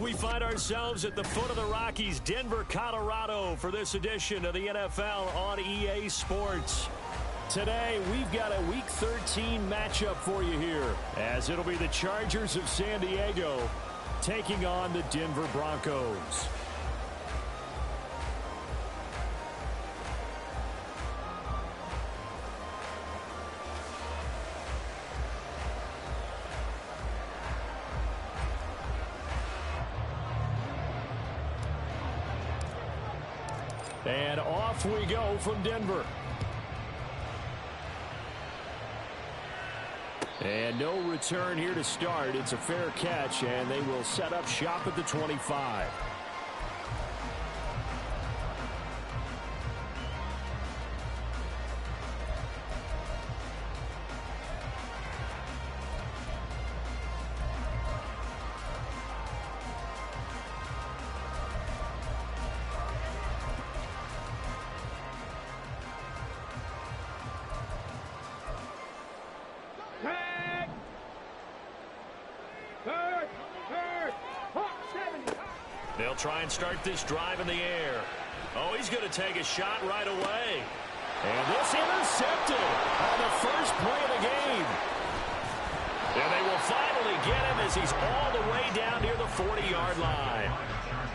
We find ourselves at the foot of the Rockies, Denver, Colorado, for this edition of the NFL on EA Sports. Today, we've got a Week 13 matchup for you here, as it'll be the Chargers of San Diego taking on the Denver Broncos. And off we go from Denver. And no return here to start. It's a fair catch, and they will set up shop at the 25. They'll try and start this drive in the air. Oh, he's going to take a shot right away. And this intercepted on the first play of the game. And they will finally get him as he's all the way down near the 40-yard line.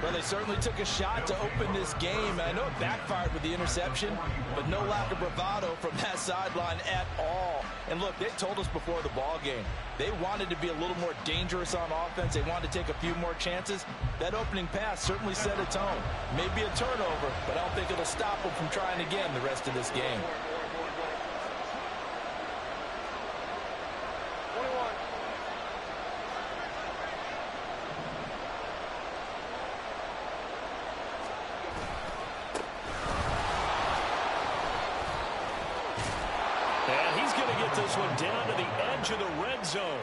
Well, they certainly took a shot to open this game. I know it backfired with the interception, but no lack of bravado from that sideline at all. And look, they told us before the ball game, they wanted to be a little more dangerous on offense. They wanted to take a few more chances. That opening pass certainly set a tone. Maybe a turnover, but I don't think it'll stop them from trying again the rest of this game. This one down to the edge of the red zone.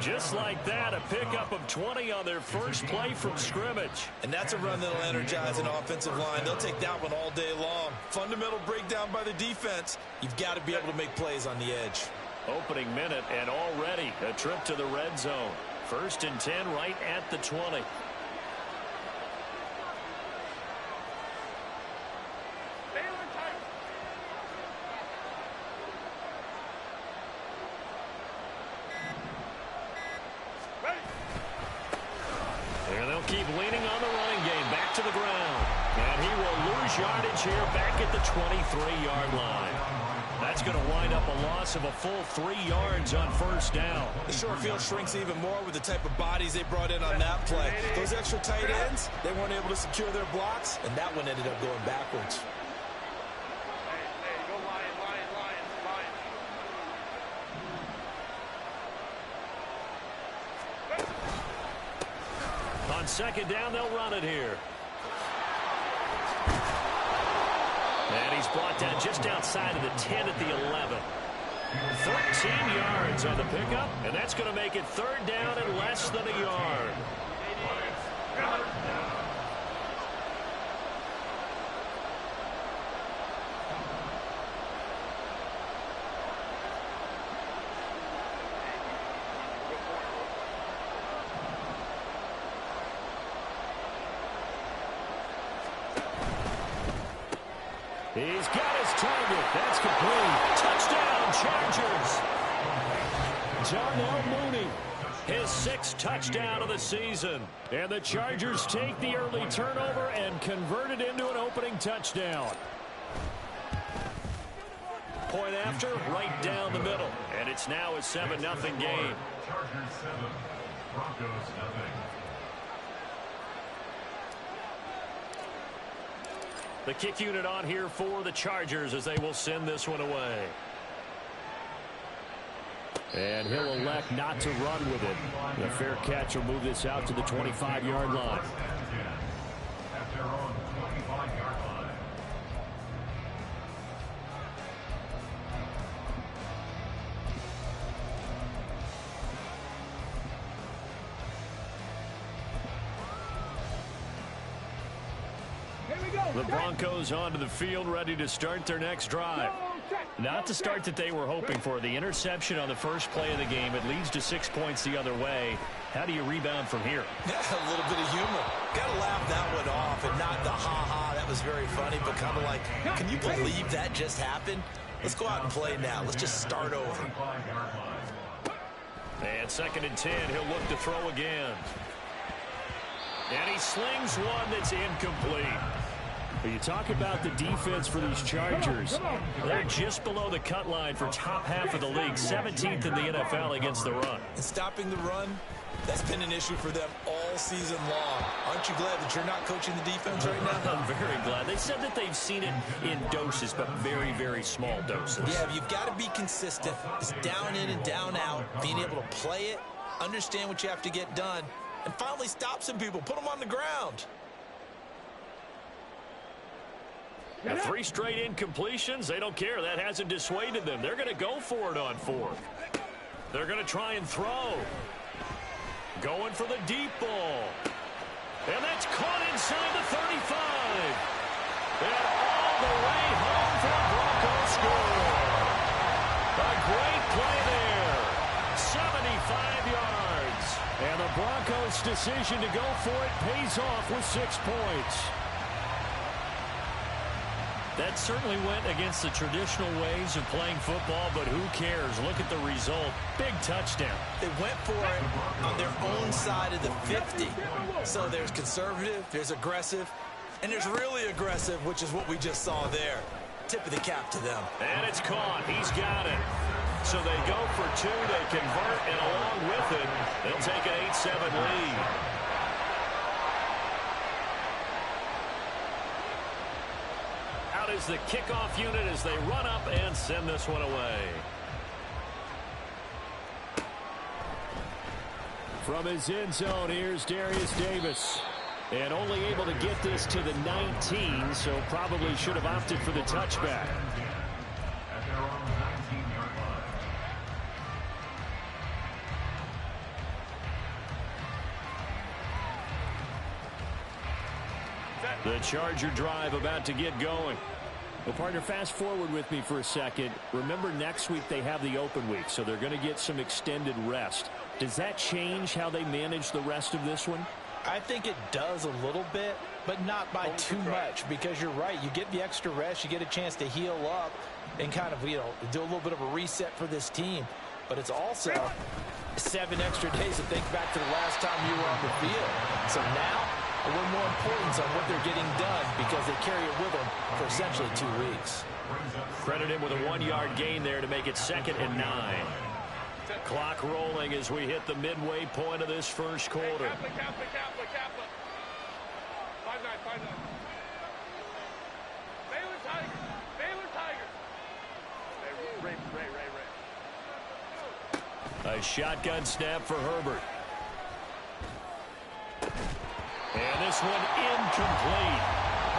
Just like that, a pickup of 20 on their first play from scrimmage. And that's a run that'll energize an offensive line. They'll take that one all day long. Fundamental breakdown by the defense. You've got to be able to make plays on the edge. Opening minute, and already a trip to the red zone. 1st and 10 right at the 20. Keep leaning on the running game. Back to the ground. And he will lose yardage here back at the 23-yard line. That's going to wind up a loss of a full 3 yards on first down. The short field shrinks even more with the type of bodies they brought in on that play. Those extra tight ends, they weren't able to secure their blocks, and that one ended up going backwards. On second down, they'll run it here. And he's brought down just outside of the 10 at the 11. 13 yards on the pickup, and that's going to make it 3rd down and less than a yard. He's got his target. That's complete. Touchdown, Chargers. Darnell Mooney, his 6th touchdown of the season. And the Chargers take the early turnover and convert it into an opening touchdown. Point after, right down the middle. And it's now a 7-0 game. Chargers 7, Broncos 0. The kick unit on here for the Chargers as they will send this one away. And he'll elect not to run with it. The fair catch will move this out to the 25-yard line. At their own 25-yard line. Here we go. The Broncos onto the field, ready to start their next drive. Not the start that they were hoping for. The interception on the first play of the game. It leads to 6 points the other way. How do you rebound from here? Yeah, a little bit of humor. Got to laugh that one off and not the ha-ha. That was very funny, but kind of like, can you believe that just happened? Let's go out and play now. Let's just start over. And 2nd and 10. He'll look to throw again. And he slings one that's incomplete. You talk about the defense for these Chargers. They're just below the cut line for top half of the league, 17th in the NFL against the run. And stopping the run, that's been an issue for them all season long. Aren't you glad that you're not coaching the defense right now? I'm very glad. They said that they've seen it in doses, but very, very small doses. Yeah, you've got to be consistent. It's down in and down out, being able to play it, understand what you have to get done, and finally stop some people, put them on the ground. Now, 3 straight incompletions, they don't care. That hasn't dissuaded them. They're going to go for it on 4th. They're going to try and throw. Going for the deep ball. And that's caught inside the 35. And all the way home for the Broncos score. A great play there. 75 yards. And the Broncos' decision to go for it pays off with 6 points. That certainly went against the traditional ways of playing football, but who cares? Look at the result. Big touchdown. They went for it on their own side of the 50. So there's conservative, there's aggressive, and there's really aggressive, which is what we just saw there. Tip of the cap to them. And it's caught. He's got it. So they go for 2. They convert, and along with it, they'll take an 8-7 lead. Is the kickoff unit as they run up and send this one away. From his end zone, here's Darius Davis. And only able to get this to the 19, so probably should have opted for the touchback. At their own 19-yard line. The Charger drive about to get going. Well, partner, fast forward with me for a second. Remember, next week they have the open week, so they're going to get some extended rest. Does that change how they manage the rest of this one? I think it does a little bit, but not by too much, because you're right. You get the extra rest, you get a chance to heal up and kind of, do a little bit of a reset for this team. But it's also 7 extra days to think back to the last time you were on the field. So now, a little more importance on what they're getting done because they carry it with them for essentially 2 weeks. Credit him with a 1-yard gain there to make it 2nd and 9. Clock rolling as we hit the midway point of this first quarter. Kappa. 5-9. Baylor Tigers. Ray. A shotgun snap for Herbert. And this one incomplete.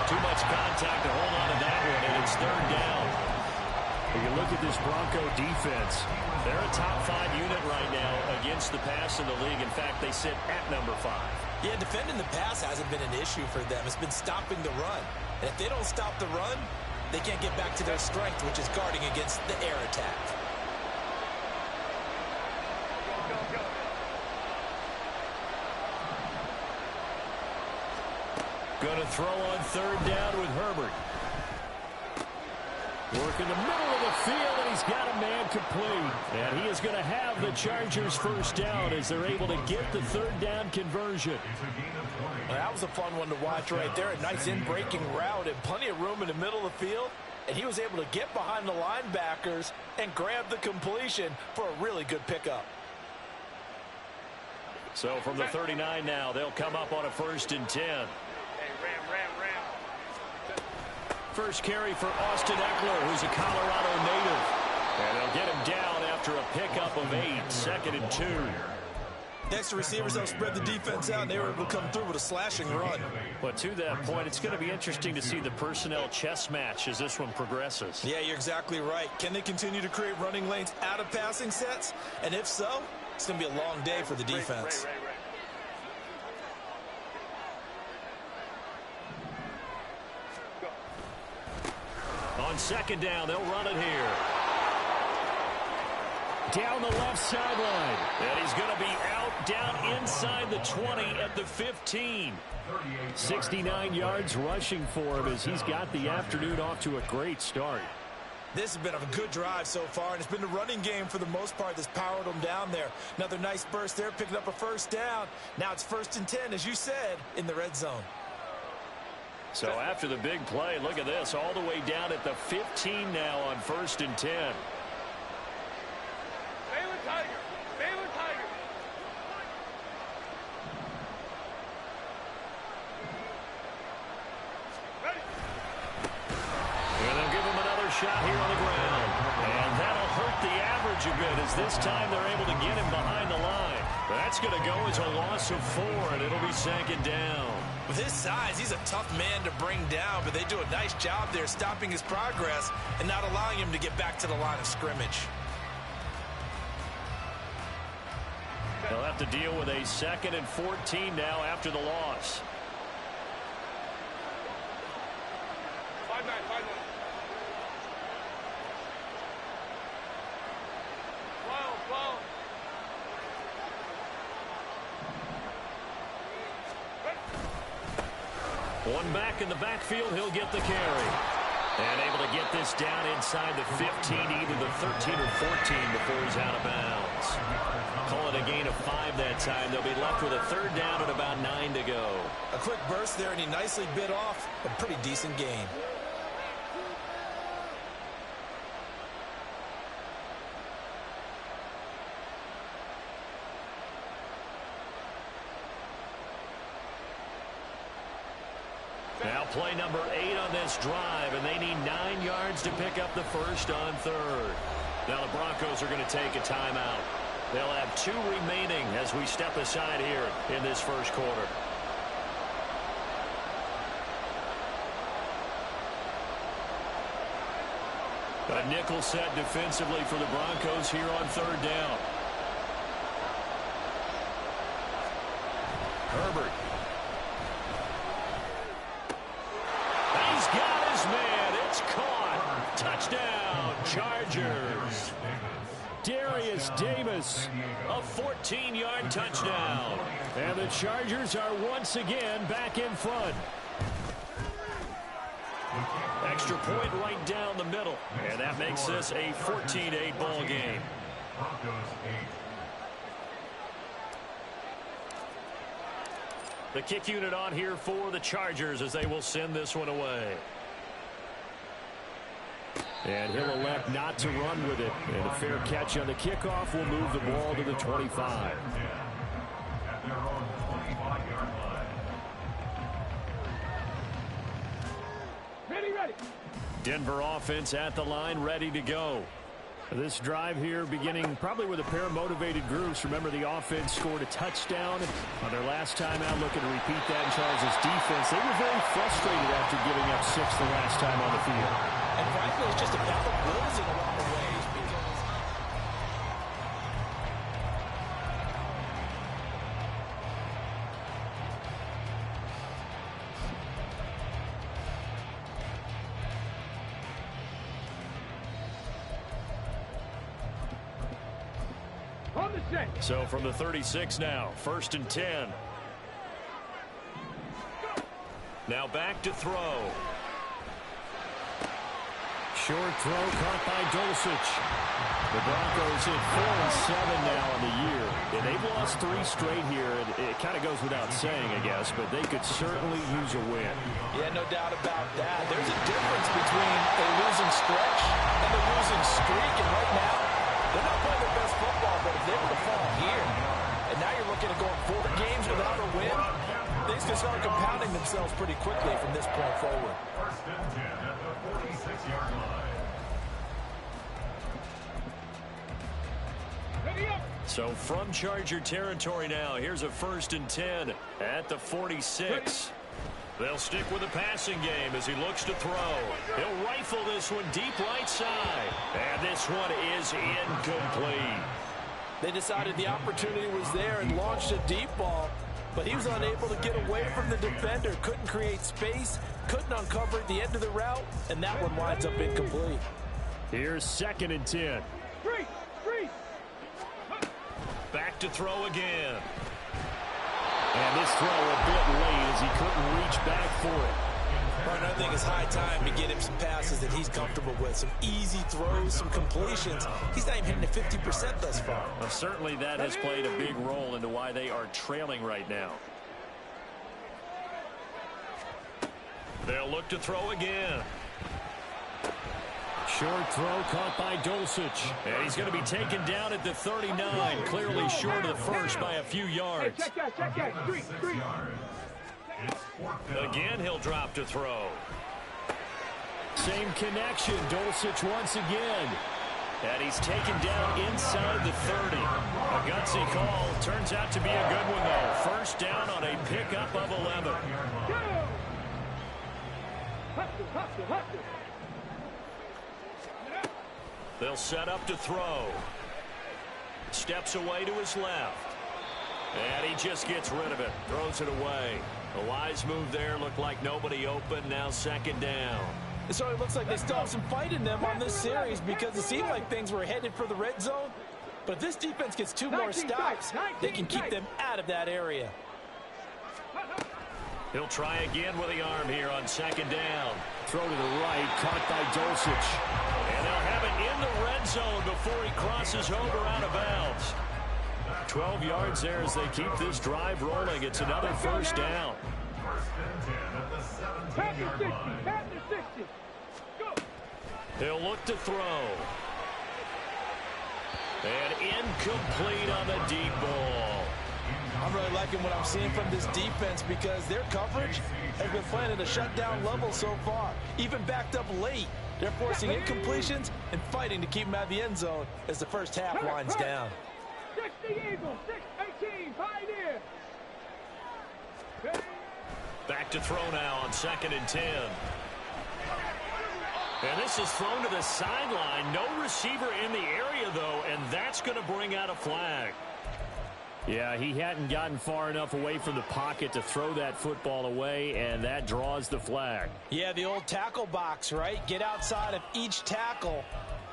Too much contact to hold on to that one, and it's 3rd down. When you look at this Bronco defense, they're a top 5 unit right now against the pass in the league. In fact, they sit at number 5. Yeah, defending the pass hasn't been an issue for them. It's been stopping the run. And if they don't stop the run, they can't get back to their strength, which is guarding against the air attack. Going to throw on 3rd down with Herbert. Working the middle of the field, and he's got a man complete. And he is going to have the Chargers' first down as they're able to get the 3rd down conversion. Well, that was a fun one to watch right there. A nice in-breaking route and plenty of room in the middle of the field. And he was able to get behind the linebackers and grab the completion for a really good pickup. So from the 39 now, they'll come up on a 1st and 10. Hey, Ram. First carry for Austin Eckler, who's a Colorado native. And they'll get him down after a pickup of 8, 2nd and 2. Extra receivers help spread the defense out, and they were able to come through with a slashing run. But to that point, it's going to be interesting to see the personnel chess match as this one progresses. Yeah, you're exactly right. Can they continue to create running lanes out of passing sets? And if so, it's going to be a long day for the defense. on second down. They'll run it here. Down the left sideline. And he's going to be out down inside the 20 at the 15. 69 yards rushing for him as he's got the afternoon off to a great start. This has been a good drive so far, and it's been the running game for the most part that's powered them down there. Another nice burst there, picking up a first down. Now it's 1st and 10, as you said, in the red zone. So after the big play, look at this, all the way down at the 15 now on 1st and 10. Baylor Tigers! Baylor Tigers! Ready! And they'll give him another shot here on the ground. And that'll hurt the average a bit as this time they're able to get him behind the line. That's going to go as a loss of 4, and it'll be 2nd down. With his size, he's a tough man to bring down, but they do a nice job there stopping his progress and not allowing him to get back to the line of scrimmage. They'll have to deal with a 2nd and 14 now after the loss. 5-9, 5-9. Wow. One back in the backfield, he'll get the carry. And able to get this down inside the 15, either the 13 or 14 before he's out of bounds. Call it a gain of 5 that time. They'll be left with a 3rd down and about 9 to go. A quick burst there, and he nicely bit off a pretty decent gain. Now play number 8 on this drive, and they need 9 yards to pick up the first on 3rd. Now the Broncos are going to take a timeout. They'll have 2 remaining as we step aside here in this first quarter. A nickel set defensively for the Broncos here on 3rd down. Herbert. He's got his man. It's caught. Touchdown, Chargers. Darius Davis, a 14-yard touchdown. And the Chargers are once again back in front. Extra point right down the middle. And that makes this a 14-8 ball game. The kick unit on here for the Chargers as they will send this one away. And he'll elect not to run with it. And a fair catch on the kickoff will move the ball to the 25. Ready. Denver offense at the line, ready to go. This drive here beginning probably with a pair of motivated groups. Remember, the offense scored a touchdown on their last time out, looking to repeat that in Chargers defense. They were very frustrated after giving up 6 the last time on the field. And frankly, it's just a battle of wills in a lot of ways. So from the 36 now, 1st and 10. Now back to throw. Short throw caught by Dulcich. The Broncos hit 4-7 now in the year. And they've lost 3 straight here. And it kind of goes without saying, I guess, but they could certainly use a win. Yeah, no doubt about that. There's a difference between a losing stretch and a losing streak. And right now, they're not playing their best football, but if they were to fall here, and now you're looking at going 4 games without a win, things can start compounding themselves pretty quickly from this point forward. 1st and 10 at the 46-yard line. Ready up. So from Charger territory now, here's a 1st and 10 at the 46. They'll stick with the passing game as he looks to throw. He'll rifle this one deep right side. And this one is incomplete. They decided the opportunity was there and launched a deep ball, but he was unable to get away from the defender, couldn't create space, couldn't uncover at the end of the route, and that one winds up incomplete. Here's 2nd and 10. Freeze! Back to throw again. And this throw a bit late as he couldn't reach back for it. But I think it's high time to get him some passes that he's comfortable with. Some easy throws, some completions. He's not even hitting the 50% thus far. Well, certainly that has played a big role into why they are trailing right now. They'll look to throw again. Short throw caught by Dulcich. And he's going to be taken down at the 39. Clearly short of the first by a few yards. Check that. Street. Again, he'll drop to throw. Same connection. Dulcich once again. And he's taken down inside the 30. A gutsy call. Turns out to be a good one, though. First down on a pickup of 11. Hustle. They'll set up to throw. Steps away to his left. And he just gets rid of it. Throws it away. A wise move there. Looked like nobody open. Now 2nd down. So it looks like they still have some fight in them on this series because it seemed like things were headed for the red zone. But if this defense gets 2 more stops, they can keep them out of that area. He'll try again with the arm here on 2nd down. Throw to the right, caught by Dulcich. And they'll have it in the red zone before he crosses over out of bounds. 12 yards there as they keep this drive rolling. It's another first down. Pass the 60. Go. He'll look to throw. And incomplete on the deep ball. I'm really liking what I'm seeing from this defense because their coverage has been playing at a shutdown level so far. Even backed up late, they're forcing incompletions and fighting to keep them out of the end zone as the first half winds down. 60 Eagles, 6-18, Pioneer. Back to throw now on 2nd and 10. And this is thrown to the sideline. No receiver in the area, though, and that's going to bring out a flag. Yeah, he hadn't gotten far enough away from the pocket to throw that football away, and that draws the flag. Yeah, the old tackle box, right? Get outside of each tackle,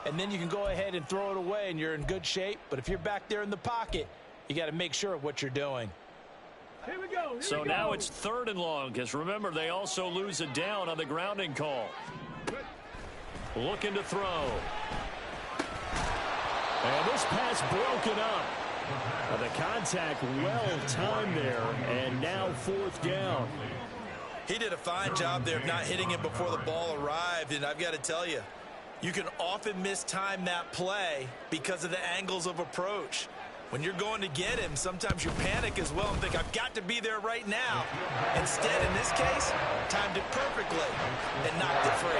and then you can go ahead and throw it away, and you're in good shape. But if you're back there in the pocket, you got to make sure of what you're doing. Here we go. So now it's 3rd and long, because remember, they also lose a down on the grounding call. Looking to throw. And this pass broken up. The contact well-timed there, and now 4th down. He did a fine job there of not hitting him before the ball arrived, and I've got to tell you, you can often mistime that play because of the angles of approach. When you're going to get him, sometimes you panic as well and think, I've got to be there right now. Instead, in this case, timed it perfectly and knocked it free.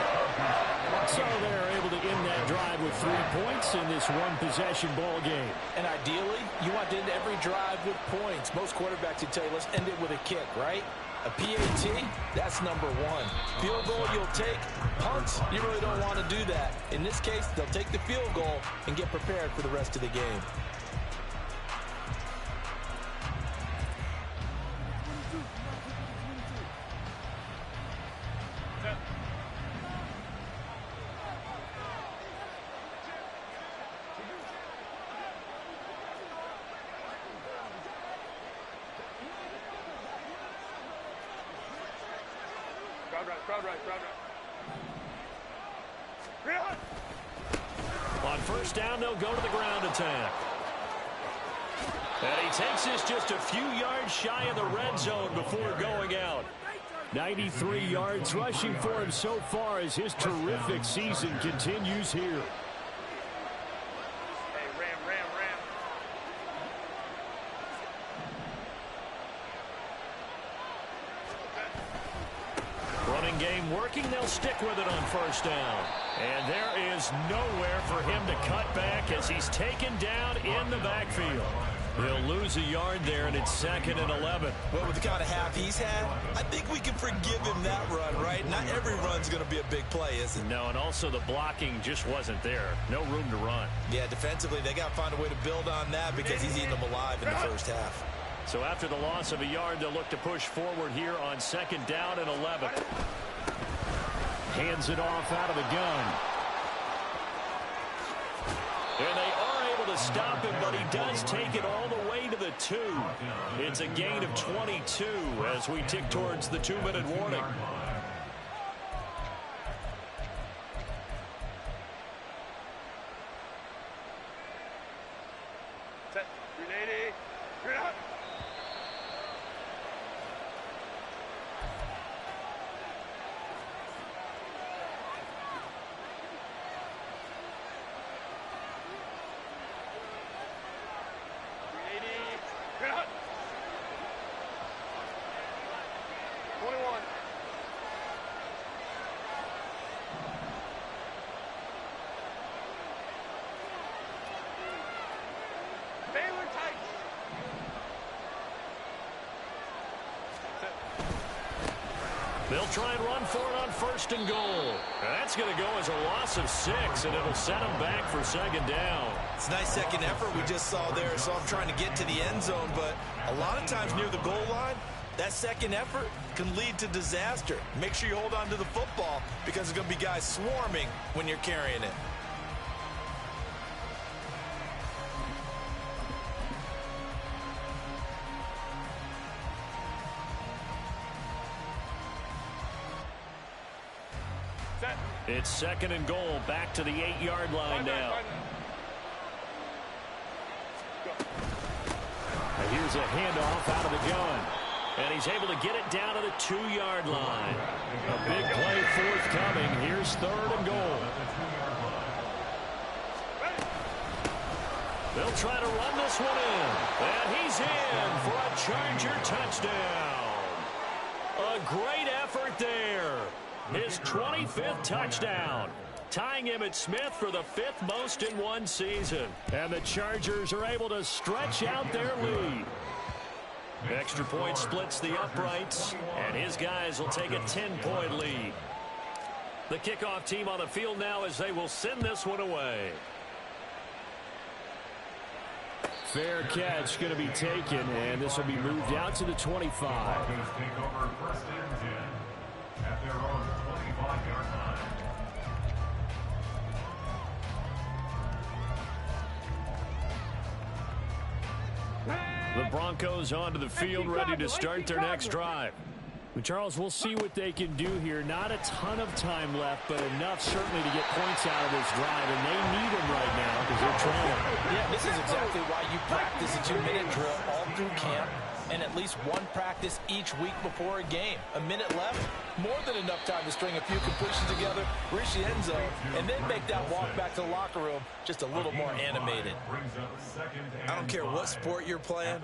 So they're able to end that drive with 3 points in this one-possession ball game. And ideally, you want to end every drive with points. Most quarterbacks would tell you, let's end it with a kick, right? A PAT, that's number 1. Field goal you'll take. Punts, you really don't want to do that. In this case, they'll take the field goal and get prepared for the rest of the game. Crowd right. On 1st down, they'll go to the ground attack. And he takes this just a few yards shy of the red zone before going out. 93 yards rushing for him so far as his terrific season continues here. Hey, ram. Running game working. They'll stick with it on 1st down. And there is nowhere for him to cut back as he's taken down in the backfield. He'll lose a yard there, and it's 2nd and 11. Well, with the kind of half he's had, I think we can forgive him that run, right? Not every run's going to be a big play, is it? No, and also the blocking just wasn't there. No room to run. Yeah, defensively, they got to find a way to build on that because he's eating them alive in the first half. So after the loss of a yard, they'll look to push forward here on 2nd down and 11. Hands it off out of the gun. And they are able to stop him, but he does take it all the way to the 2. It's a gain of 22 as we tick towards the 2-minute warning. Set. 380. You're out. You're out. 21. Baylor tight. They'll try and run for it on 1st and goal. That's going to go as a loss of 6, and it'll set them back for 2nd down. It's a nice second effort we just saw there. So I'm trying to get to the end zone, but a lot of times near the goal line, that second effort can lead to disaster. Make sure you hold on to the football because there's going to be guys swarming when you're carrying it. Set. It's 2nd and goal, back to the 8-yard line now. Here's a handoff out of the gun. And he's able to get it down to the 2-yard line. A big play forthcoming. Here's 3rd and goal. They'll try to run this one in. And he's in for a Charger touchdown. A great effort there. His 25th touchdown, tying Emmitt Smith for the 5th most in one season. And the Chargers are able to stretch out their lead. Extra point splits the uprights, and his guys will take a 10-point lead. The kickoff team on the field now as they will send this one away. Fair catch going to be taken, and this will be moved out to the 25. Broncos take over 1st and 10 at their own 25-yard line. The Broncos onto the field, ready to start their next drive. But Charles, we'll see what they can do here. Not a ton of time left, but enough certainly to get points out of this drive, and they need them right now because they're trailing. Yeah, this is exactly why you practice a 2-minute drill all through camp and at least one practice each week before a game. A minute left, more than enough time to string a few completions together, reach the end zone, and then make that walk back to the locker room just a little more animated. I don't care what sport you're playing,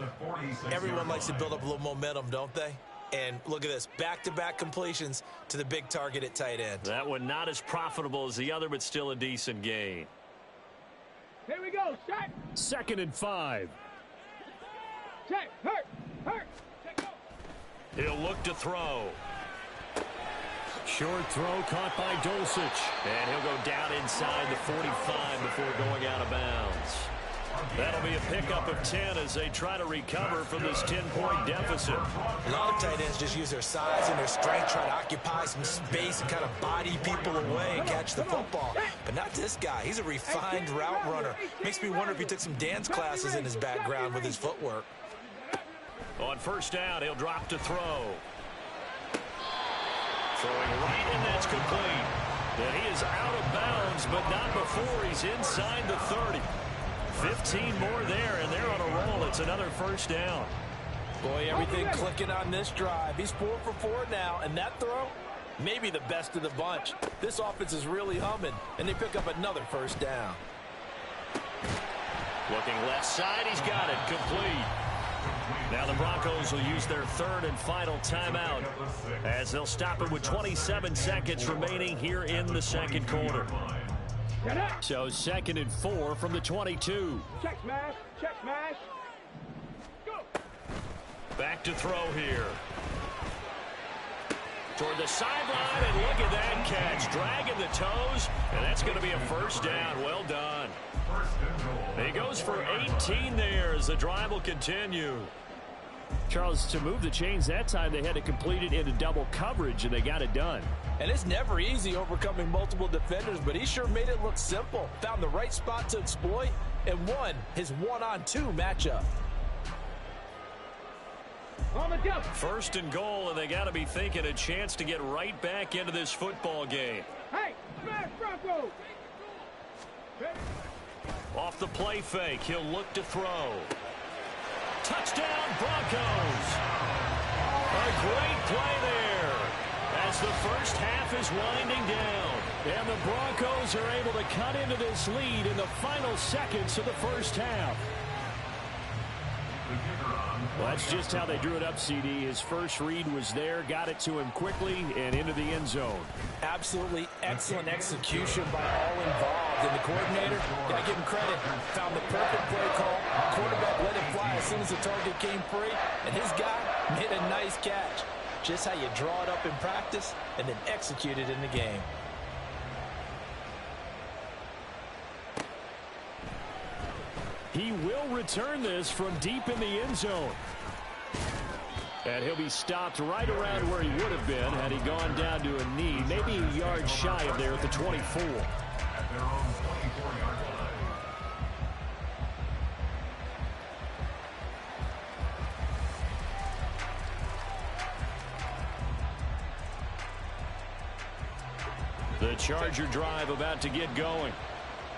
everyone likes to build up a little momentum, don't they? And look at this, back-to-back completions to the big target at tight end. That one not as profitable as the other, but still a decent gain. Here we go. Set. 2nd and 5. Check. Hurt. Check, go. He'll look to throw. Short throw caught by Dulcich. And he'll go down inside the 45 before going out of bounds. That'll be a pickup of 10 as they try to recover from this 10-point deficit. A lot of tight ends just use their size and their strength, try to occupy some space and kind of body people away and catch the football. But not this guy. He's a refined route runner. Makes me wonder if he took some dance classes in his background with his footwork. On 1st down, he'll drop to throw. Throwing right, and that's complete. And he is out of bounds, but not before he's inside the 30. 15 more there, and they're on a roll. It's another 1st down. Boy, everything clicking on this drive. He's 4 for 4 now, and that throw, maybe the best of the bunch. This offense is really humming, and they pick up another 1st down. Looking left side, he's got it, complete. Now the Broncos will use their 3rd and final timeout as they'll stop it with 27 seconds remaining here in the 2nd quarter. So 2nd and 4 from the 22. Check smash. Go. Back to throw here. Toward the sideline, and look at that catch. Dragging the toes, and that's going to be a 1st down. Well done. He goes for 18 there as the drive will continue. Charles, to move the chains that time, they had to complete it into double coverage, and they got it done. And it's never easy overcoming multiple defenders, but he sure made it look simple. Found the right spot to exploit and won his one-on-two matchup. On the jump. First and goal, and they got to be thinking a chance to get right back into this football game. Hey, smash Bronco. Off the play fake, he'll look to throw. Touchdown, Broncos. A great play there as the first half is winding down. And the Broncos are able to cut into this lead in the final seconds of the first half. Well, that's just how they drew it up, CD. His first read was there, got it to him quickly, and into the end zone. Absolutely excellent execution by all involved. And the coordinator, got to give him credit, found the perfect play call. Quarterback let it fly as soon as the target came free, and his guy made a nice catch. Just how you draw it up in practice and then execute it in the game. He will return this from deep in the end zone. And he'll be stopped right around where he would have been had he gone down to a knee, maybe a yard shy of there at the 24. At their own 24-yard line. The Charger drive about to get going.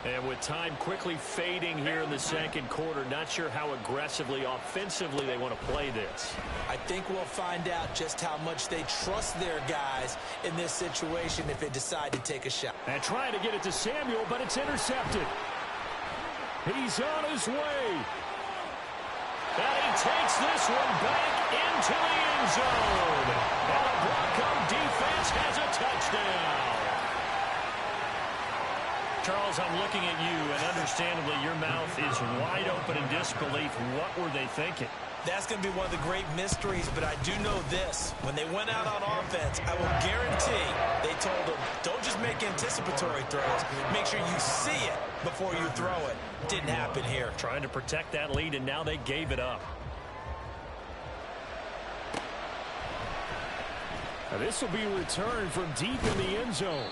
And with time quickly fading here in the second quarter, not sure how aggressively, offensively they want to play this. I think we'll find out just how much they trust their guys in this situation if they decide to take a shot. And trying to get it to Samuel, but it's intercepted. He's on his way. And he takes this one back into the end zone. And the Bronco defense has a touchdown. Charles, I'm looking at you, and understandably your mouth is wide open in disbelief. What were they thinking? That's going to be one of the great mysteries, but I do know this. When they went out on offense, I will guarantee they told them, don't just make anticipatory throws. Make sure you see it before you throw it. Didn't happen here. Trying to protect that lead, and now they gave it up. Now this will be returned from deep in the end zone.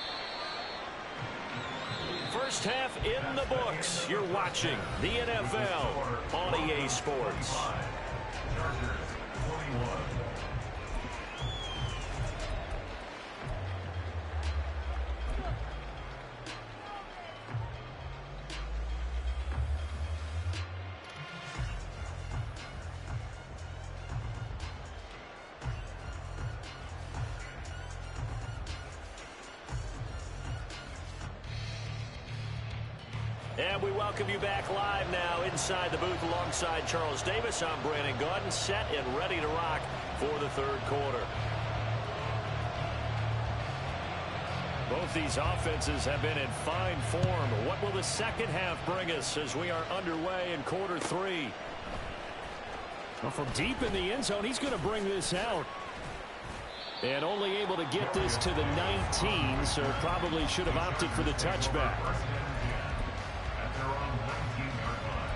First half in the books. You're watching the NFL on EA Sports. Chargers 21. And we welcome you back live now inside the booth alongside Charles Davis. I'm Brandon Gaudin, set and ready to rock for the third quarter. Both these offenses have been in fine form. What will the second half bring us as we are underway in quarter three? Well, from deep in the end zone, he's going to bring this out. And only able to get this to the 19, so probably should have opted for the touchback. At their own 19-yard line.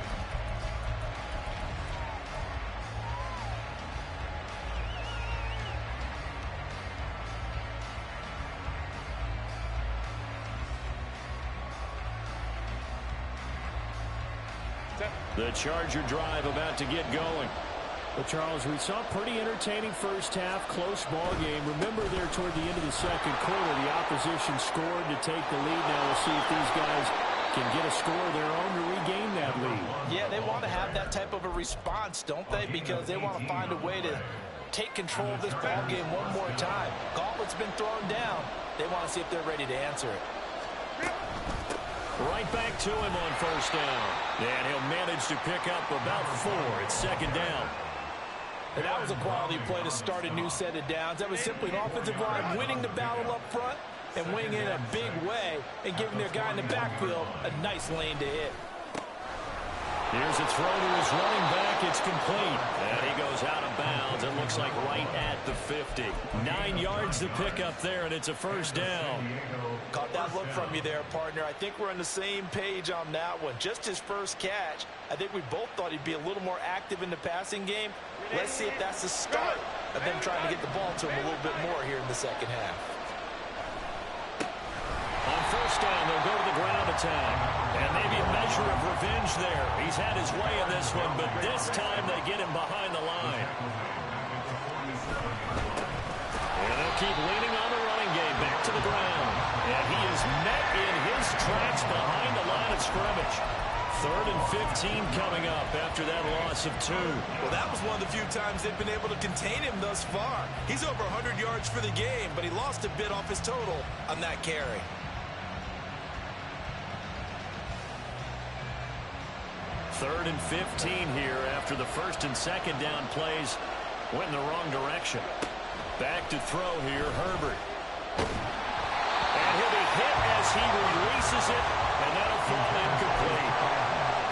The Charger drive about to get going. Well, Charles, we saw a pretty entertaining first half, close ball game. Remember there toward the end of the second quarter, the opposition scored to take the lead. Now we'll see if these guys can get a score of their own to regain that lead. Yeah, they want to have that type of a response, don't they? Because they want to find a way to take control of this ball game one more time. Gauntlet's been thrown down. They want to see if they're ready to answer it. Right back to him on first down. And he'll manage to pick up about 4 at second down. And that was a quality play to start a new set of downs. That was simply an offensive line winning the battle up front and winning in a big way and giving their guy in the backfield a nice lane to hit. Here's a throw to his running back. It's complete. And he goes out of bounds. It looks like right at the 50. 9 yards to pick up there, and it's a first down. Caught that look from you there, partner. I think we're on the same page on that one. Just his first catch. I think we both thought he'd be a little more active in the passing game. Let's see if that's the start of them trying to get the ball to him a little bit more here in the second half. On first down, they'll go to the ground attack. And maybe a measure of revenge there. He's had his way in this one, but this time they get him behind the line. And they'll keep leaning on the running game back to the ground. And he is met in his tracks behind the line of scrimmage. 3rd and 15 coming up after that loss of 2. Well, that was one of the few times they've been able to contain him thus far. He's over 100 yards for the game, but he lost a bit off his total on that carry. Third and 15 here after the first and second down plays went in the wrong direction. Back to throw here, Herbert. And he'll be hit as he releases it, and that'll fall incomplete.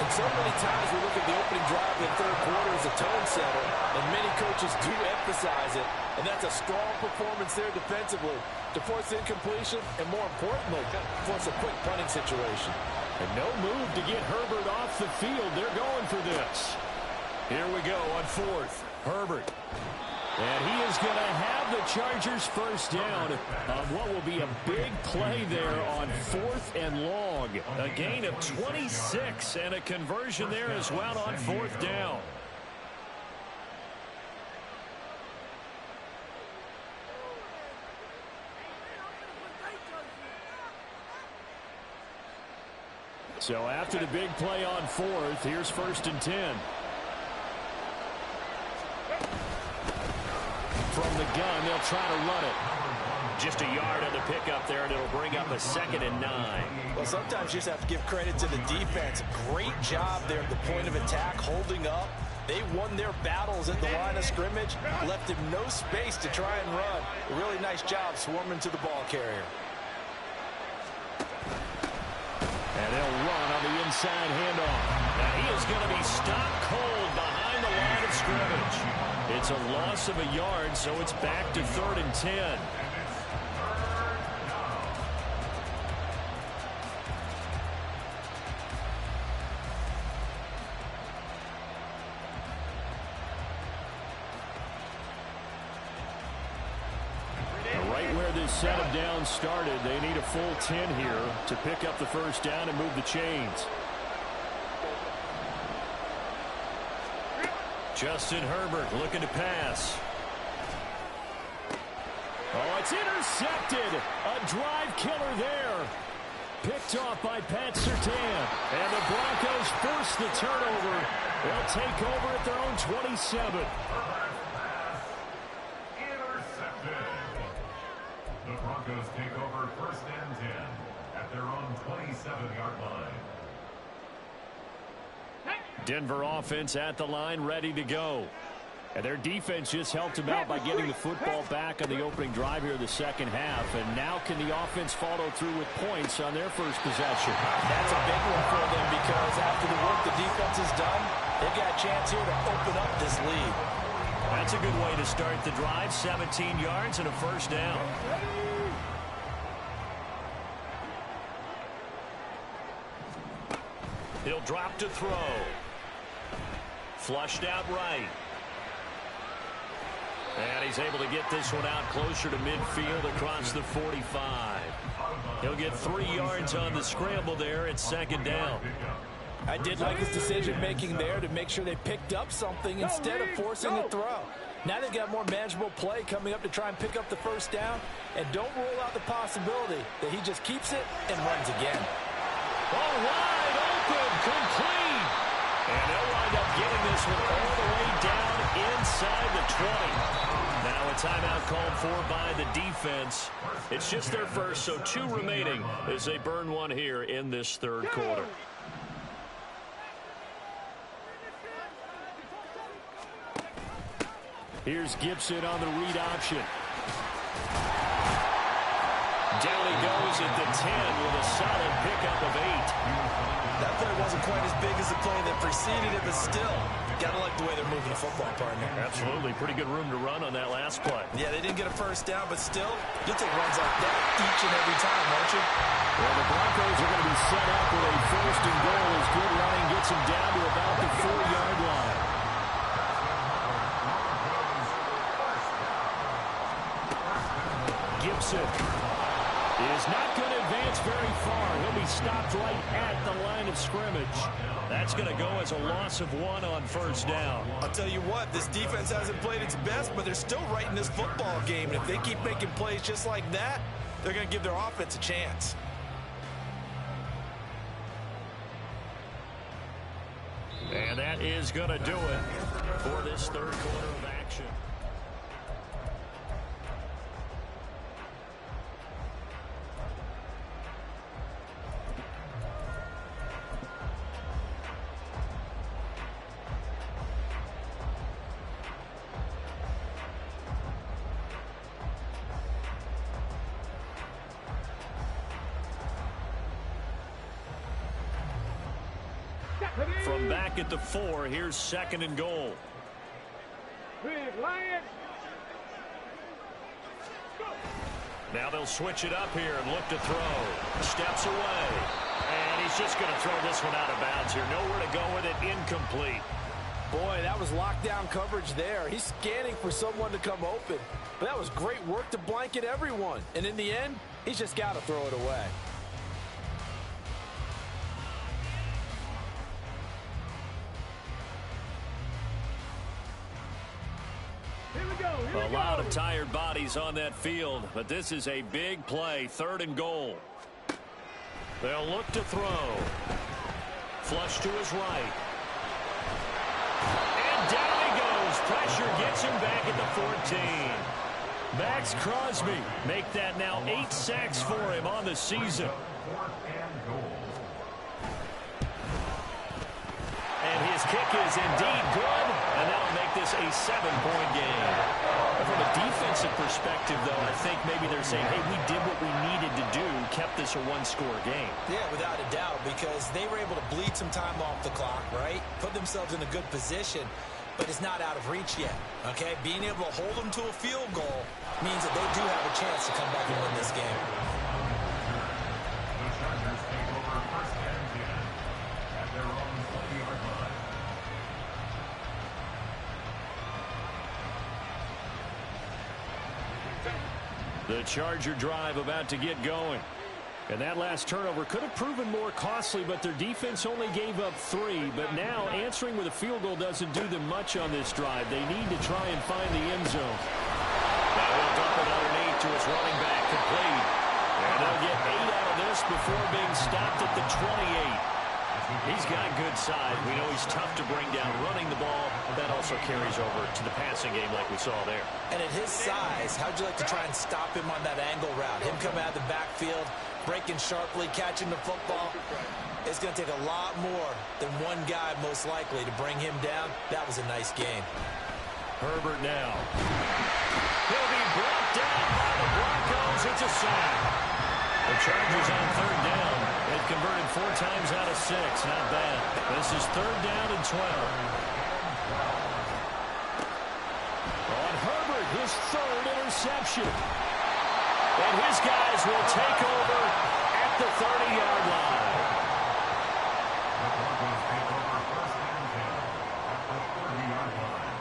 And so many times we look at the opening drive in the third quarter as a tone setter, and many coaches do emphasize it, and that's a strong performance there defensively to force incompletion and, more importantly, force a quick punting situation. And no move to get Herbert off the field. They're going for this. Here we go on 4th. Herbert. And he is going to have the Chargers first down on what will be a big play there on 4th and long. A gain of 26 and a conversion there as well on 4th down. So after the big play on 4th, here's 1st and 10. From the gun, they'll try to run it. Just a yard on the pickup there, and it'll bring up a 2nd and 9. Well, sometimes you just have to give credit to the defense. Great job there at the point of attack, holding up. They won their battles at the line of scrimmage, left him no space to try and run. A really nice job swarming to the ball carrier. And they'll run on the inside handoff. And he is going to be stopped cold behind the line of scrimmage. It's a loss of a yard, so it's back to 3rd and 10. Right where this set of downs started, they need a full 10 here to pick up the first down and move the chains. Justin Herbert looking to pass. Oh, it's intercepted. A drive killer there. Picked off by Pat Surtain. And the Broncos force the turnover. They'll take over at their own 27. Intercepted. The Broncos take over 1st and 10 at their own 27-yard line. Denver offense at the line, ready to go. And their defense just helped them out by getting the football back on the opening drive here in the second half. And now can the offense follow through with points on their first possession? That's a big one for them because after the work the defense has done, they've got a chance here to open up this lead. That's a good way to start the drive. 17 yards and a first down. He'll drop to throw. Flushed out right. And he's able to get this one out closer to midfield across the 45. He'll get 3 yards on the scramble there at 2nd down. I did like his decision-making there to make sure they picked up something instead of forcing a throw. Now they've got more manageable play coming up to try and pick up the first down. And don't rule out the possibility that he just keeps it and runs again. Oh, wide open, complete. And they'll wind up getting this one all the way down inside the 20. Now a timeout called for by the defense. It's just their first, so 2 remaining as they burn one here in this third quarter. Here's Gibson on the read option. Down he goes at the 10 with a solid pickup of 8. That play wasn't quite as big as the play that preceded it, but still, got to like the way they're moving the football, partner. Absolutely. Pretty good room to run on that last play. Yeah, they didn't get a first down, but still, you'll take runs like that each and every time, won't you? Well, the Broncos are going to be set up with a first and goal as good running gets them down to about the 4-yard line. Gibson is not going to advance very far. He'll be stopped right at the line of scrimmage. That's going to go as a loss of 1 on first down. I'll tell you what, this defense hasn't played its best, but they're still right in this football game. And if they keep making plays just like that, they're going to give their offense a chance. And that is going to do it for this third quarter of action. From back at the 4, here's second and goal. Big Lion. Now they'll switch it up here and look to throw. Steps away. And he's just going to throw this one out of bounds here. Nowhere to go with it. Incomplete. Boy, that was lockdown coverage there. He's scanning for someone to come open. But that was great work to blanket everyone. And in the end, he's just got to throw it away. A lot of tired bodies on that field, but this is a big play. Third and goal. They'll look to throw. Flush to his right. And down he goes. Pressure gets him back at the 14. Max Crosby make that now 8 sacks for him on the season. And his kick is indeed good, and that'll make this a 7-point game. From a defensive perspective, though, I think maybe they're saying, hey, we did what we needed to do, kept this a 1-score game. Yeah, without a doubt, because they were able to bleed some time off the clock, right? Put themselves in a good position, but it's not out of reach yet, okay? Being able to hold them to a field goal means that they do have a chance to come back and win this game. The Chargers take over first and 10 at their own 20-yard line. The Charger drive about to get going. And that last turnover could have proven more costly, but their defense only gave up 3. But now answering with a field goal doesn't do them much on this drive. They need to try and find the end zone. Now he'll dump it underneath to his running back, complete. And they'll get 8 out of this before being stopped at the 28. He's got good size. We know he's tough to bring down running the ball. That also carries over to the passing game like we saw there. And at his size, how'd you like to try and stop him on that angle route? Him coming out of the backfield, breaking sharply, catching the football. It's going to take a lot more than one guy, most likely, to bring him down. That was a nice game. Herbert now. He'll be brought down by the Broncos. It's a sack. The Chargers on third down. They've converted 4 times out of 6. Not bad. This is third down and 12. On Herbert, his 3rd interception. And his guys will take over at the 30-yard line. The Broncos take over first and 10 at the 30-yard line.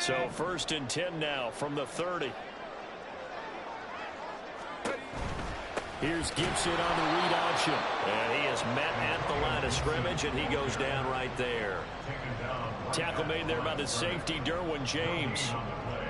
So first and 10 now from the 30. Here's Gibson on the read option. And he is met at the line of scrimmage, and he goes down right there. Tackle made there by the safety, Derwin James.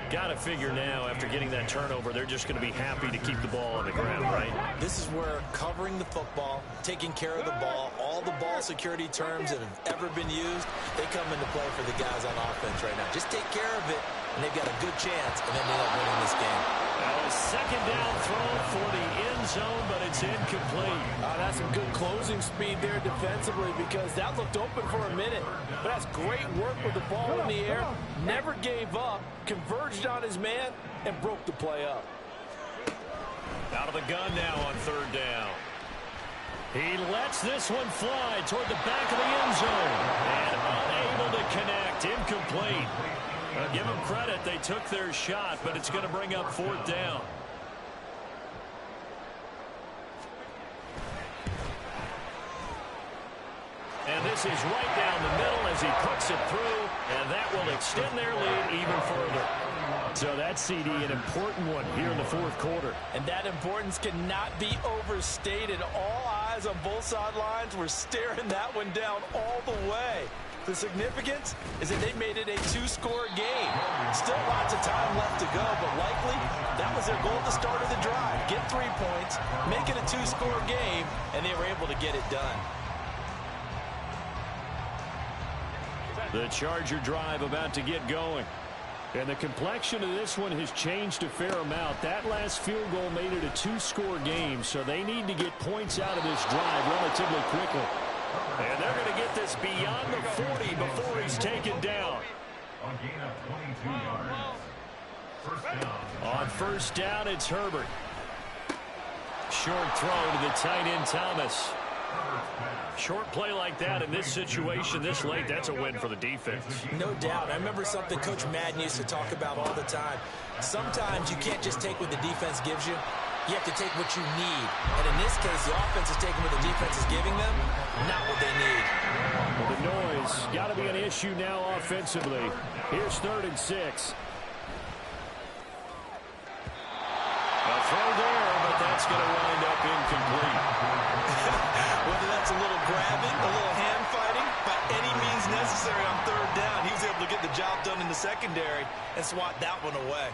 Got to figure now, after getting that turnover, they're just going to be happy to keep the ball on the ground, right? This is where covering the football, taking care of the ball, all the ball security terms that have ever been used, they come into play for the guys on offense right now. Just take care of it, and they've got a good chance, and then they end up winning this game. Well, A second down throw for the end zone, but it's incomplete. That's some good closing speed there defensively because that looked open for a minute. But that's great work with the ball in the air. Never gave up, converged on his man, and broke the play up. Out of the gun now on third down. He lets this one fly toward the back of the end zone. And unable to connect. Incomplete. Give them credit. They took their shot, but it's going to bring up fourth down. And this is right down the middle as he puts it through, and that will extend their lead even further. So that CD, an important one here in the fourth quarter. And that importance cannot be overstated. All eyes on both sidelines were staring that one down all the way. The significance is that they made it a two-score game. Still lots of time left to go, but likely that was their goal at the start of the drive. Get 3 points, make it a two-score game, and they were able to get it done. The Charger drive about to get going. And the complexion of this one has changed a fair amount. That last field goal made it a two-score game, so they need to get points out of this drive relatively quickly. And they're going to get this beyond the 40 before he's taken down. On gain of 22 yards. First down. On first down, it's Herbert. Short throw to the tight end, Thomas. Short play like that in this situation this late, that's a win for the defense. No doubt. I remember something Coach Madden used to talk about all the time. Sometimes you can't just take what the defense gives you. You have to take what you need. And in this case, the offense is taking what the defense is giving them, not what they need. Well, the noise got to be an issue now offensively. Here's 3rd and 6. A throw there, but that's going to wind up incomplete. Whether that's a little grabbing, a little hand fighting, by any means necessary on third down, he was able to get the job done in the secondary and swat that one away.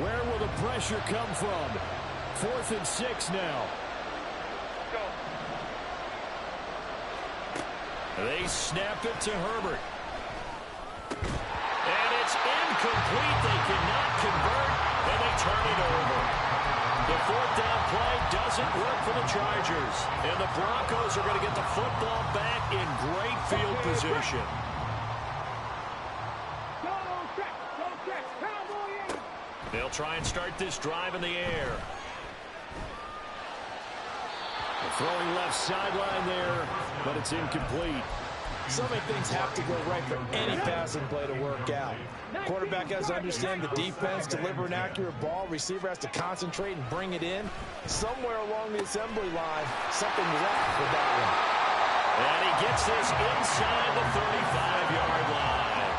Where will the pressure come from? 4th and 6 now. They snap it to Herbert. And it's incomplete. They cannot convert, and they turn it over. The 4th down play doesn't work for the Chargers. And the Broncos are going to get the football back in great field position. They'll try and start this drive in the air. Throwing left sideline there, but it's incomplete. So many things have to go right for any passing play to work out. Quarterback has to understand the defense, deliver an accurate ball. Receiver has to concentrate and bring it in. Somewhere along the assembly line, something's off with that one. And he gets this inside the 35-yard line.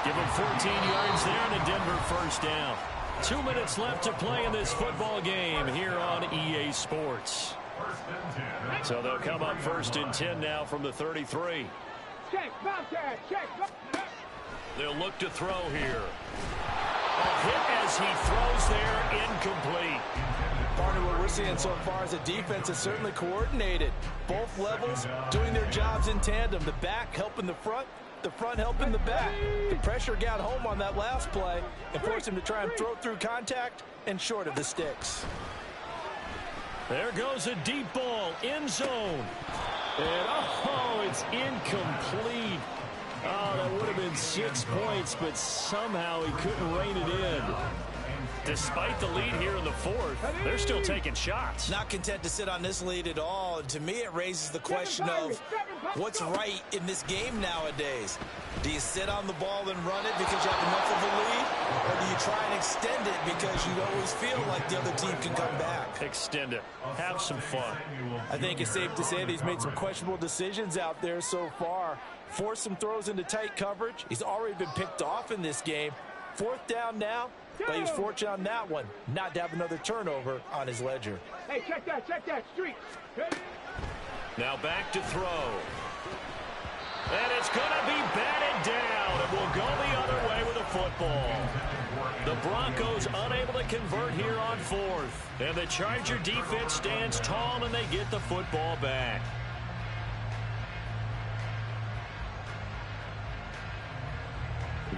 Give him 14 yards there and a Denver first down. 2 minutes left to play in this football game here on EA Sports. So they'll come up 1st and 10 now from the 33. Check, Bobcat, check. They'll look to throw here. A hit as he throws there, incomplete. Partner, what we're seeing so far is the defense is certainly coordinated. Both levels doing their jobs in tandem. The back helping the front helping the back. The pressure got home on that last play and forced him to try and throw through contact and short of the sticks. There goes a deep ball, end zone. And, it's incomplete. Oh, that would have been 6 points, but somehow he couldn't rein it in. Despite the lead here in the 4th, they're still taking shots. Not content to sit on this lead at all. And to me, it raises the question of what's right in this game nowadays. Do you sit on the ball and run it because you have enough of a lead? Or do you try and extend it because you always feel like the other team can come back? Extend it. Have some fun. I think it's safe to say that he's made some questionable decisions out there so far. Forced some throws into tight coverage. He's already been picked off in this game. 4th down now. But he was fortunate on that one, not to have another turnover on his ledger. Hey, check that, street. Now back to throw. And it's going to be batted down. It will go the other way with a football. The Broncos unable to convert here on 4th. And the Charger defense stands tall and they get the football back.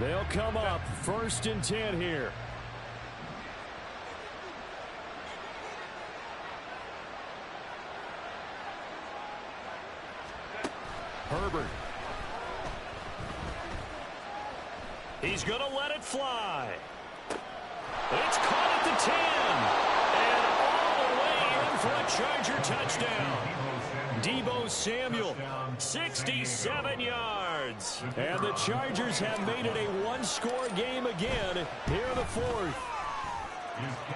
They'll come up 1st and 10 here. He's going to let it fly. It's caught at the 10. And all the way in for a Charger touchdown. Deebo Samuel, 67 yards. And the Chargers have made it a one-score game again here in the fourth.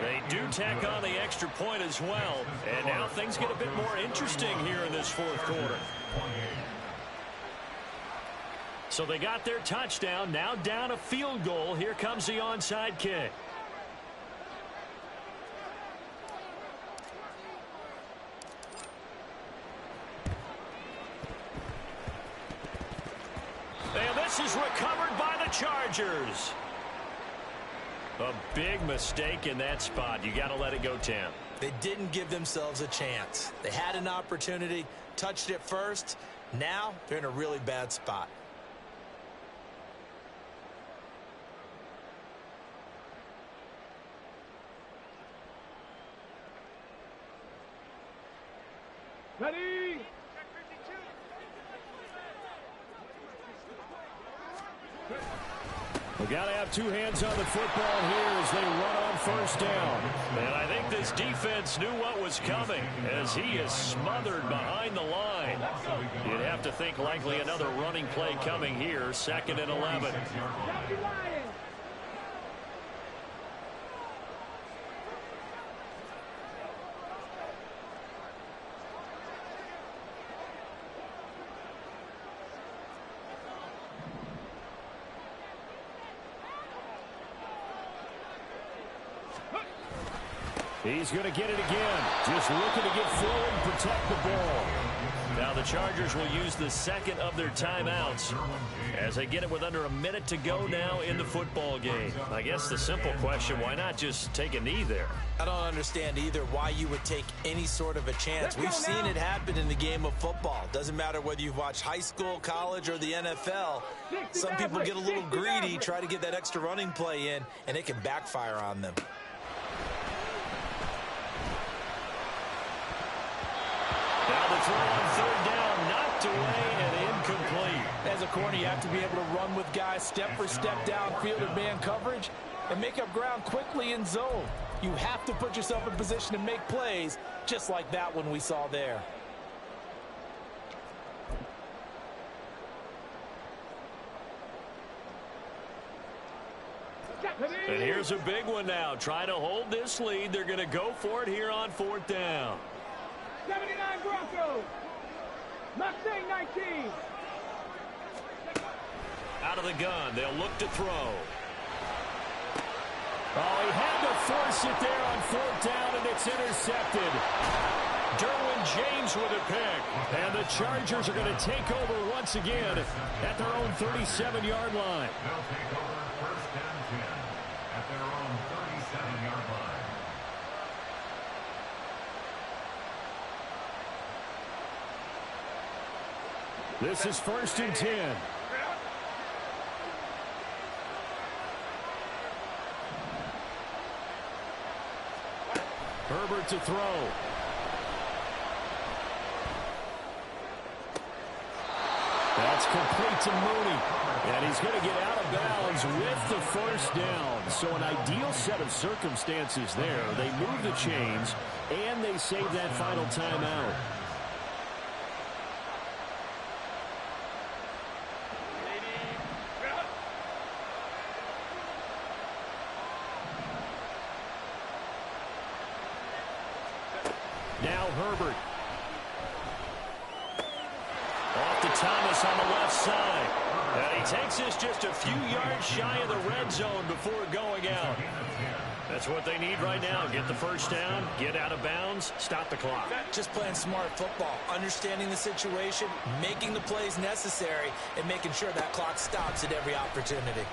They do tack on the extra point as well. And now things get a bit more interesting here in this fourth quarter. So they got their touchdown. Now down a field goal. Here comes the onside kick. And this is recovered by the Chargers. A big mistake in that spot. You got to let it go, Tam. They didn't give themselves a chance. They had an opportunity, touched it first. Now they're in a really bad spot. Ready? We got to have two hands on the football here as they run on first down. And I think this defense knew what was coming as he is smothered behind the line. You'd have to think likely another running play coming here, 2nd and 11. He's going to get it again. Just looking to get forward and protect the ball. Now the Chargers will use the second of their timeouts as they get it with under a minute to go now in the football game. I guess the simple question, why not just take a knee there? I don't understand either why you would take any sort of a chance. We've seen it happen in the game of football. Doesn't matter whether you've watched high school, college, or the NFL. Some people get a little greedy, try to get that extra running play in, and it can backfire on them. Now the throw on third down, knocked away and incomplete. As a corner, you have to be able to run with guys step for step downfield in man coverage and make up ground quickly in zone. You have to put yourself in position to make plays, just like that one we saw there. And here's a big one now. Trying to hold this lead. They're going to go for it here on fourth down. 79 Broncos. Mustang 19. Out of the gun. They'll look to throw. Oh, he had to force it there on fourth down, and it's intercepted. Derwin James with a pick. And the Chargers are going to take over once again at their own 37-yard line. They'll take over first and 10 at their own 37-yard line. This is 1st and 10. Herbert to throw. That's complete to Mooney. And he's going to get out of bounds with the first down. So an ideal set of circumstances there. They move the chains, and they save that final timeout. Now Herbert. Off to Thomas on the left side. And he takes this just a few yards shy of the red zone before going out. That's what they need right now. Get the first down, get out of bounds, stop the clock. Just playing smart football, understanding the situation, making the plays necessary, and making sure that clock stops at every opportunity.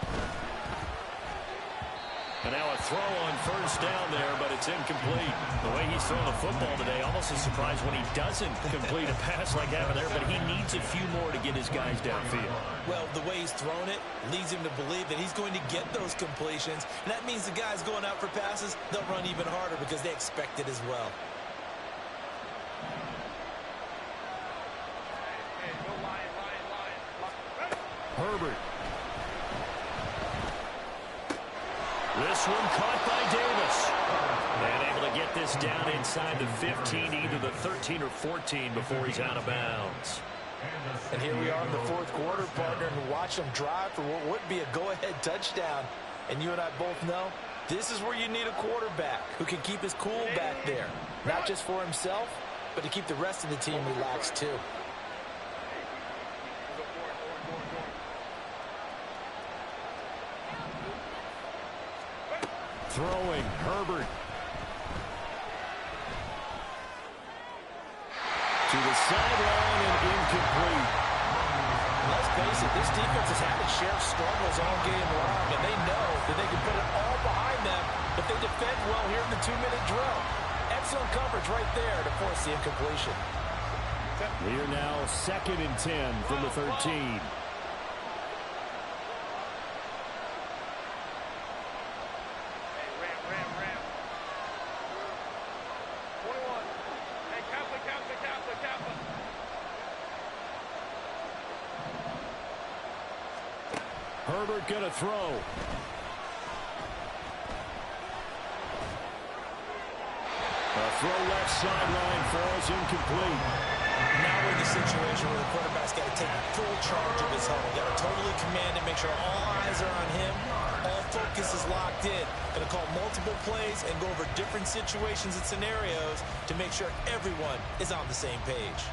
And now a throw on first down there, but it's incomplete. The way he's throwing the football today, almost a surprise when he doesn't complete a pass like that there, but he needs a few more to get his guys downfield. Well, the way he's thrown it leads him to believe that he's going to get those completions, and that means the guys going out for passes, they'll run even harder because they expect it as well. Herbert. This one caught by Davis. And able to get this down inside the 15, either the 13 or 14 before he's out of bounds. And here we are in the fourth quarter, partner, and watch them drive for what would be a go-ahead touchdown. And you and I both know this is where you need a quarterback who can keep his cool back there. Not just for himself, but to keep the rest of the team relaxed too. Throwing, Herbert. To the sideline and incomplete. Let's face it, this defense has had its share of struggles all game long, and they know that they can put it all behind them if they defend well here in the 2-minute drill. Excellent coverage right there to force the incompletion. We are now 2nd and 10 from the 13. Herbert going to throw. A throw left sideline falls incomplete. Now we're in the situation where the quarterback's got to take full charge of his huddle. Got to totally command and make sure all eyes are on him. All focus is locked in. Going to call multiple plays and go over different situations and scenarios to make sure everyone is on the same page.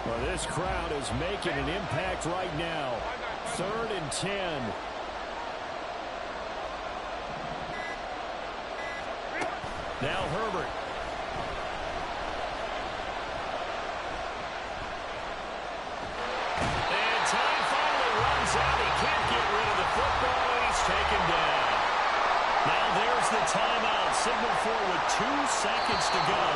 Well, this crowd is making an impact right now. 3rd and 10. Now Herbert. And time finally runs out. He can't get rid of the football, and he's taken down. Now there's the timeout. Signal for with 2 seconds to go.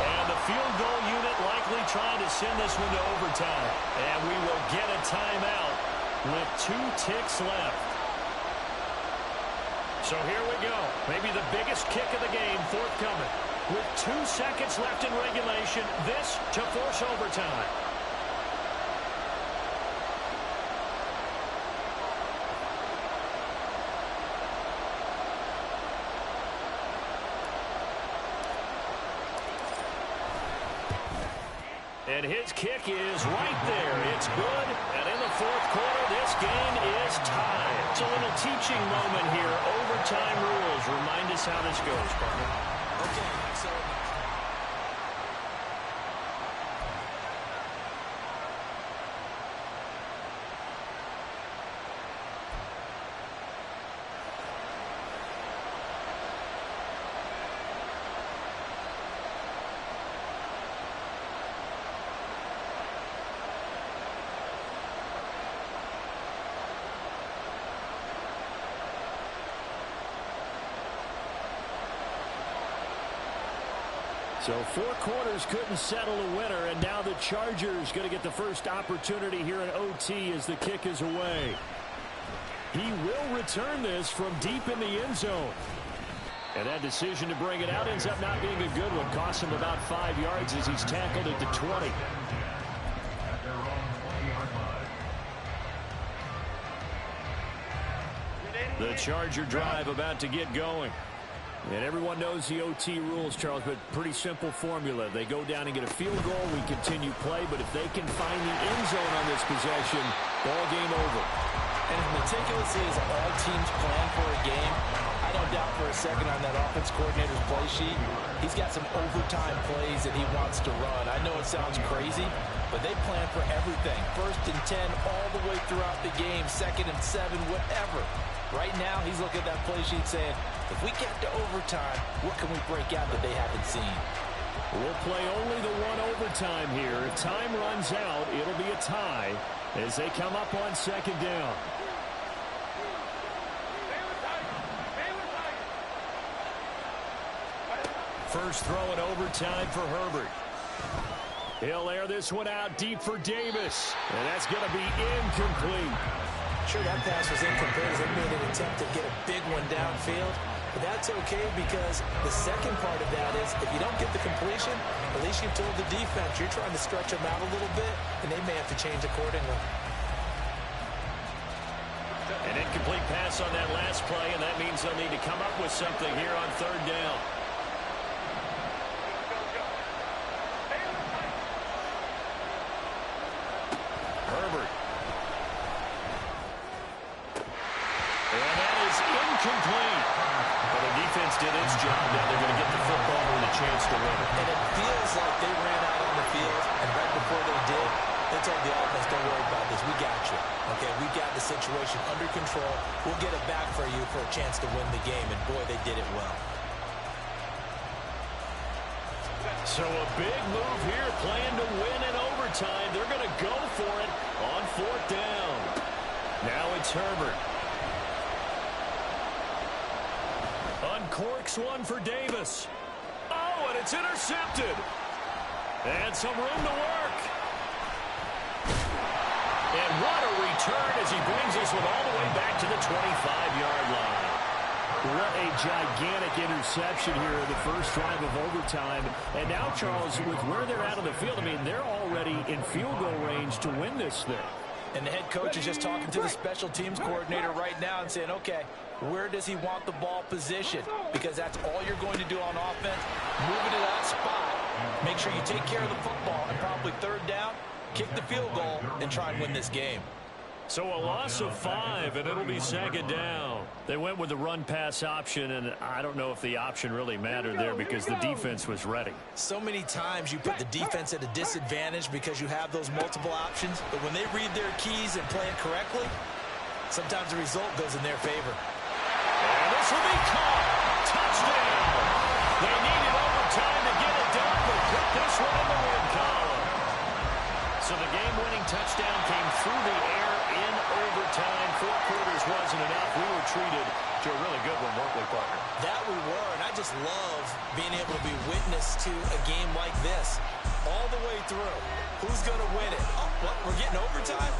And the field goal unit likely trying to send this one to overtime. And we will get a timeout with 2 ticks left. So here we go. Maybe the biggest kick of the game forthcoming. With 2 seconds left in regulation, this to force overtime. And his kick is right there. It's good. And in the fourth quarter, this game is tied. It's a little teaching moment here. Overtime rules. Remind us how this goes, partner. Okay, so So 4 quarters couldn't settle a winner, and now the Chargers going to get the first opportunity here in OT as the kick is away. He will return this from deep in the end zone. And that decision to bring it out ends up not being a good one. Costs him about 5 yards as he's tackled at the 20. At their own 20-yard line. The Charger drive about to get going. And everyone knows the OT rules, Charles, but pretty simple formula. They go down and get a field goal, we continue play, but if they can find the end zone on this possession, ball game over. and as meticulous as all teams plan for a game, I don't doubt for a second on that offense coordinator's play sheet, he's got some overtime plays that he wants to run. I know it sounds crazy, but they plan for everything. 1st and 10 all the way throughout the game, 2nd and 7, whatever. Right now, he's looking at that play sheet saying, if we get to overtime, what can we break out that they haven't seen? We'll play only the 1 overtime here. If time runs out, it'll be a tie as they come up on 2nd down. First throw in overtime for Herbert. He'll air this one out deep for Davis, and that's going to be incomplete. Sure, that pass was incomplete as they made an attempt to get a big one downfield. But that's okay because the second part of that is if you don't get the completion, at least you've told the defense you're trying to stretch them out a little bit, and they may have to change accordingly. An incomplete pass on that last play, and that means they'll need to come up with something here on third down. Herbert. And that is incomplete. Well, the defense did its job. Now they're going to get the football with a chance to win it. And it feels like they ran out on the field, and right before they did, they told the offense, don't worry about this. We got you. Okay, we got the situation under control. We'll get it back for you for a chance to win the game. And, boy, they did it well. So a big move here, plan to win in overtime. They're going to go for it on fourth down. Now it's Herbert. Uncorks one for Davis. Oh, and it's intercepted. And some room to work. And what a return as he brings this one all the way back to the 25-yard line. What a gigantic interception here in the first drive of overtime. And now, Charles, with where they're at on the field, I mean, they're already in field goal range to win this thing. And the head coach is just talking to the special teams coordinator right now and saying, okay, where does he want the ball positioned? Because that's all you're going to do on offense. Move it to that spot. Make sure you take care of the football and probably third down, kick the field goal, and try and win this game. So a loss of 5, and it'll be second down. They went with the run-pass option, and I don't know if the option really mattered there because the defense was ready. So many times you put the defense at a disadvantage because you have those multiple options, but when they read their keys and play it correctly, sometimes the result goes in their favor. And this will be caught. Touchdown. They needed overtime to get it done, but put this one in the win column. So the game-winning touchdown came through the air in overtime. 4 quarters wasn't enough. We were treated to a really good one, weren't we, partner? That we were, and I just love being able to be witness to a game like this all the way through. Who's going to win it? Oh, what? We're getting overtime?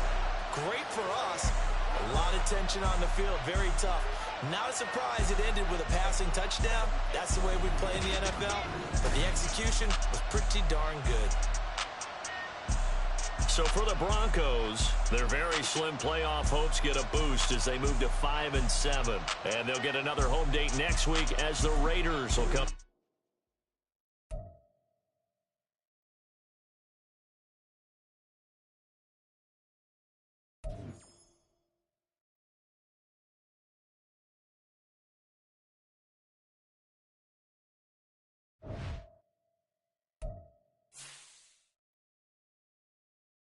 Great for us. A lot of tension on the field. Very tough. Not a surprise it ended with a passing touchdown. That's the way we play in the NFL. But the execution was pretty darn good. So for the Broncos, their very slim playoff hopes get a boost as they move to 5-7. And they'll get another home date next week as the Raiders will come.